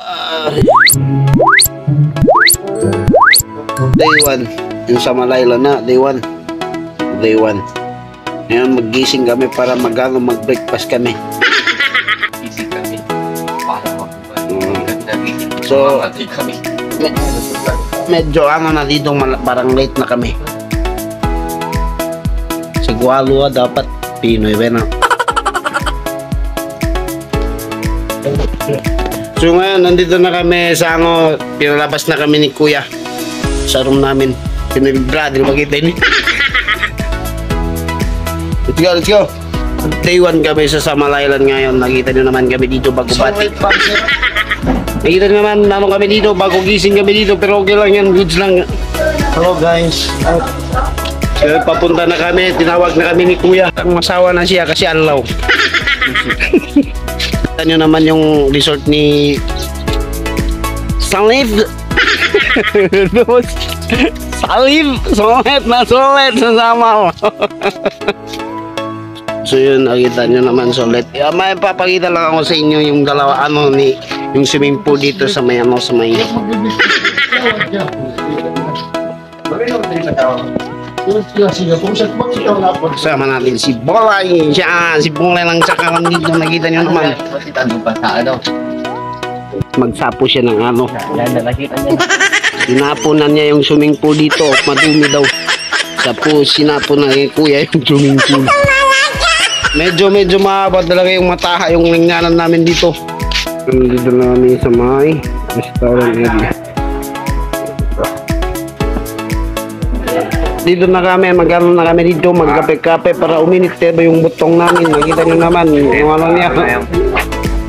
Day 1. Yung sa Malayla na, day 1. Day 1. Ngayon maggising kami para mag-breakfast kami. Gising kami para So, medyo na dito, parang late na kami. Sa Gualua dapat Pinoy ba na? So ngayon, nandito na kami sa pinalabas na kami ni Kuya sa room namin. Pinibra, di ba kita ini? Let's go. Day 1 kami sa Samalaylan ngayon. Nakita nyo naman kami dito bago bati. Nakita nyo naman kami dito bago gising kami dito. Pero okay lang yan, goods lang. Hello guys. So, papunta na kami. Tinawag na kami ni Kuya. Ang masawa na siya kasi anlaw. Nakita nyo naman yung resort ni Salif. Salif. Sulit sasama mo. So yun, nakita nyo naman solid. May papakita lang ako sa inyo yung dalawa yung swimming pool dito sa may sa may. Kasama natin si Bolay. Si Bolay lang sa kalam dito, nakita nyo naman. Magsapo siya ng Sinapunan niya yung swimming pool dito. Madumi daw. Tapos sinapunan ni Kuya yung swimming pool. Medyo mahaba talaga yung mataha yung lingganan namin dito. Dito na kami sa may restaurant area. Dito na kami, magkaroon na kami dito, magkape-kape para uminit ba yung butong namin. Nakita nyo naman yung ano niya.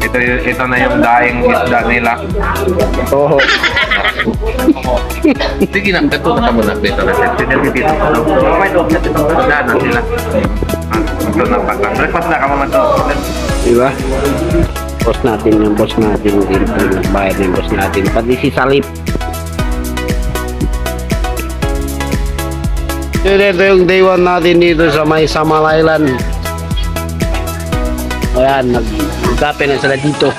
Ito na yung daing isda nila. Oo. Sige na, ito na muna. Ito na sila. Ito na pagka. Breakfast na ka mama to. Diba? Boss natin yung boss natin. Bayad yung boss natin. Pati si Salip. So, ito yung day 1 natin dito sa may Samalaylan. Ayan, nagkape na sila dito.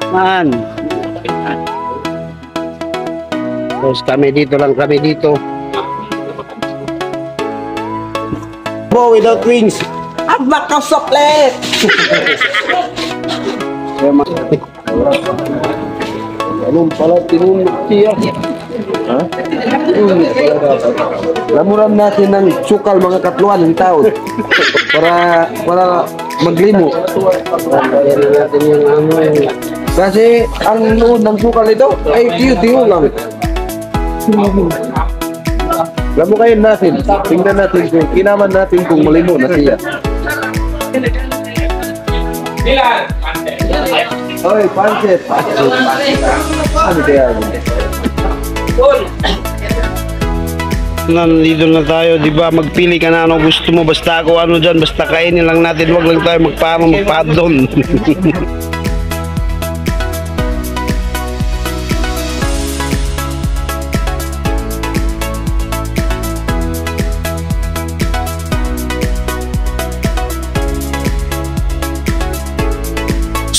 Man. Tapos kami dito. Bo without wings. Abak ka soklet. Anong pala tinulog siya? Ha? Lamuran natin ng sukal mga katluan ng taon para maglimo. Natin yung kasi ang noon ng sukal ito ay tiyo lang. Lamu kayo natin, tingnan natin kung kinaman natin kung malimo na siya. Oy, pancit. Ano kaya? Nandito na tayo, di ba? Magpili ka na ano gusto mo, basta ako ano dyan, basta kainin lang natin, wag lang tayo magpapadon.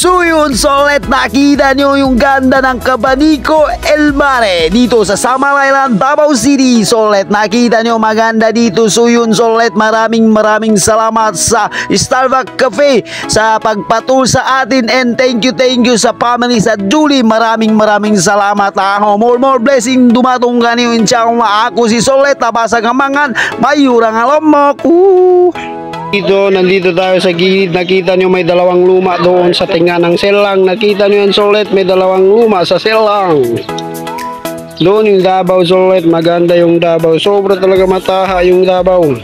So yun, solid, nakita nyo yung ganda ng Cabanico El Mare dito sa Samalaylan, Davao City. Solid, nakita nyo maganda dito. So yun, solid, maraming salamat sa Starbucks Cafe sa pagpatul sa atin, and thank you sa family sa Julie. Maraming salamat. More blessing dumatong kanyo inshallah. Ako si Solid, tabasa kamangan mayurang alamok. Nandito tayo sa gilid. Nakita nyo may dalawang luma doon sa tinga ng selang. Nakita nyo yan, Solid, may dalawang luma sa selang. Doon yung Davao, Solid, maganda yung Davao. Sobra talaga mataha yung Davao.